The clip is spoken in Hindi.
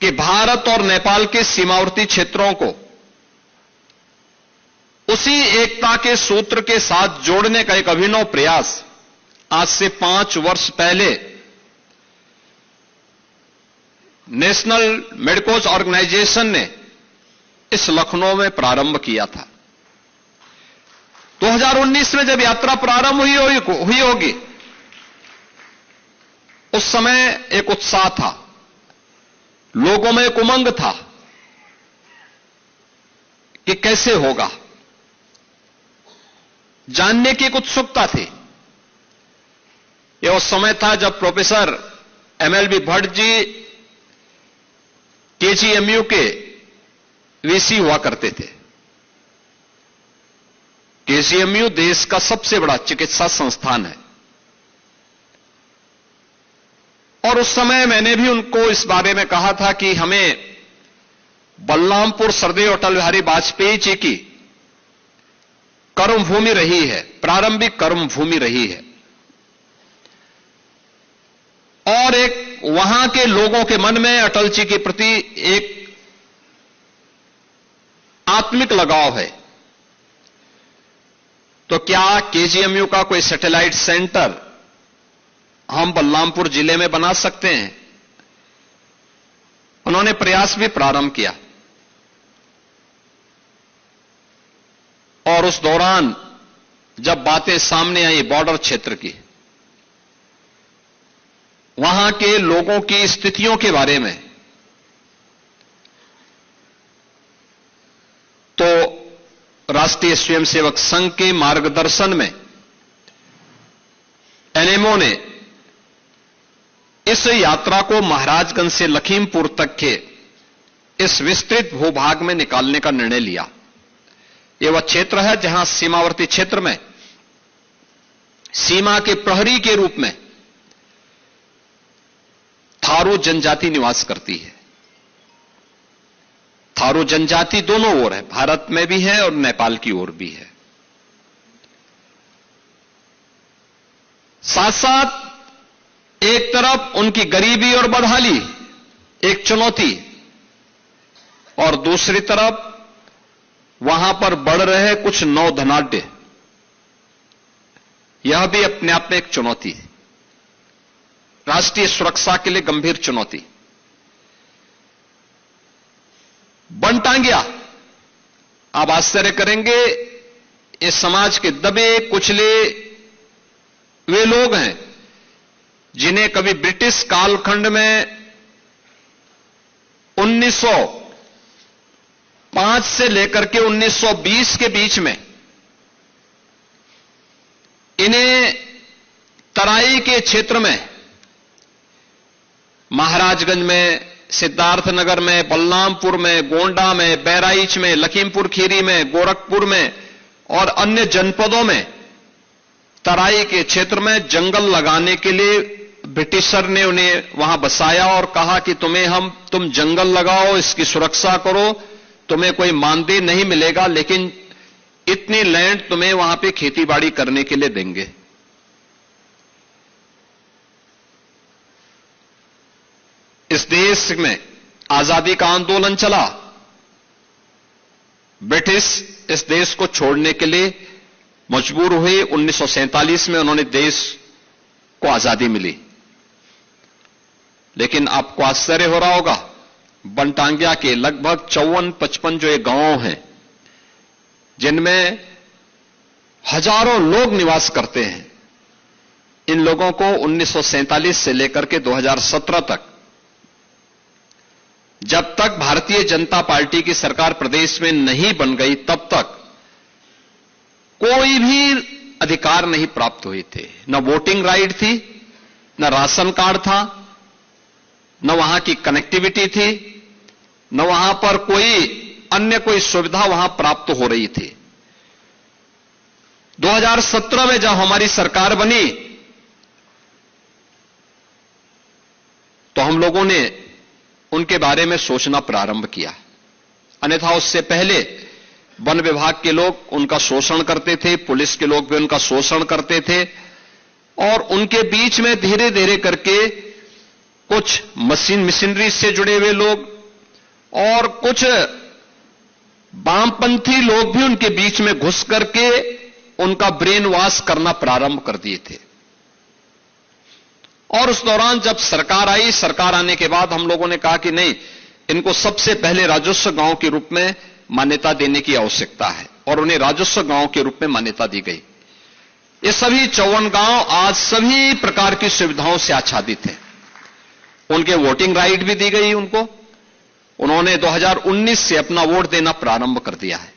कि भारत और नेपाल के सीमावर्ती क्षेत्रों को उसी एकता के सूत्र के साथ जोड़ने का एक अभिनव प्रयास आज से 5 वर्ष पहले नेशनल मेडकोज ऑर्गेनाइजेशन ने इस लखनऊ में प्रारंभ किया था। 2019 में जब यात्रा प्रारंभ हुई होगी, उस समय एक उत्साह था, लोगों में एक उमंग था कि कैसे होगा, जानने की एक उत्सुकता थी। यह उस समय था जब professor MLB Bhatt ji KGMU के VC हुआ करते थे। KGMU देश का सबसे बड़ा चिकित्सा संस्थान है और उस समय मैंने भी उनको इस बारे में कहा था कि हमें बलरामपुर सरदेव अटल बिहारी वाजपेयी जी की कर्मभूमि रही है, प्रारंभिक कर्मभूमि रही है और एक वहां के लोगों के मन में अटल जी के प्रति एक आत्मिक लगाव है। तो क्या KGMU का कोई सैटेलाइट सेंटर हम बलरामपुर जिले में बना सकते हैं? उन्होंने प्रयास भी प्रारंभ किया और उस दौरान जब बातें सामने आई बॉर्डर क्षेत्र की, वहां के लोगों की स्थितियों के बारे में, तो राष्ट्रीय स्वयंसेवक संघ के मार्गदर्शन में NMO ने इस यात्रा को महाराजगंज से लखीमपुर तक के इस विस्तृत भूभाग में निकालने का निर्णय लिया। यह वह क्षेत्र है जहां सीमावर्ती क्षेत्र में सीमा के प्रहरी के रूप में थारू जनजाति निवास करती है। थारू जनजाति दोनों ओर है, भारत में भी है और नेपाल की ओर भी है। साथ साथ एक तरफ उनकी गरीबी और बदहाली एक चुनौती और दूसरी तरफ वहां पर बढ़ रहे कुछ नौधनाढ्य, यह भी अपने आप में एक चुनौती है, राष्ट्रीय सुरक्षा के लिए गंभीर चुनौती। बनटांगिया, आप आश्चर्य करेंगे, इस समाज के दबे कुचले वे लोग हैं जिन्हें कभी ब्रिटिश कालखंड में 1905 से लेकर के 1920 के बीच में इन्हें तराई के क्षेत्र में, महाराजगंज में, सिद्धार्थनगर में, बलरामपुर में, गोंडा में, बहराइच में, लखीमपुर खीरी में, गोरखपुर में और अन्य जनपदों में तराई के क्षेत्र में जंगल लगाने के लिए ब्रिटिशर ने उन्हें वहां बसाया और कहा कि तुम जंगल लगाओ, इसकी सुरक्षा करो, तुम्हें कोई मानदेय नहीं मिलेगा, लेकिन इतनी लैंड तुम्हें वहां पे खेतीबाड़ी करने के लिए देंगे। इस देश में आजादी का आंदोलन चला, ब्रिटिश इस देश को छोड़ने के लिए मजबूर हुए। 1947 में उन्होंने देश को आजादी मिली, लेकिन आपको आश्चर्य हो रहा होगा, बनटांगिया के लगभग 54-55 जो ये गांव हैं जिनमें हजारों लोग निवास करते हैं, इन लोगों को 1947 से लेकर के 2017 तक, जब तक भारतीय जनता पार्टी की सरकार प्रदेश में नहीं बन गई, तब तक कोई भी अधिकार नहीं प्राप्त हुए थे। न वोटिंग राइट थी, न राशन कार्ड था, न वहां की कनेक्टिविटी थी, न वहां पर कोई सुविधा वहां प्राप्त हो रही थी। 2017 में जब हमारी सरकार बनी तो हम लोगों ने उनके बारे में सोचना प्रारंभ किया, अन्यथा उससे पहले वन विभाग के लोग उनका शोषण करते थे, पुलिस के लोग भी उनका शोषण करते थे और उनके बीच में धीरे धीरे करके कुछ मशीनरी से जुड़े हुए लोग और कुछ वामपंथी लोग भी उनके बीच में घुस करके उनका ब्रेन वॉश करना प्रारंभ कर दिए थे। और उस दौरान जब सरकार आई, सरकार आने के बाद हम लोगों ने कहा कि नहीं, इनको सबसे पहले राजस्व गांव के रूप में मान्यता देने की आवश्यकता है, और उन्हें राजस्व गांव के रूप में मान्यता दी गई। ये सभी 54 गांव आज सभी प्रकार की सुविधाओं से आच्छादित हैं। उनके वोटिंग राइट भी दी गई उनको। उन्होंने 2019 से अपना वोट देना प्रारंभ कर दिया है।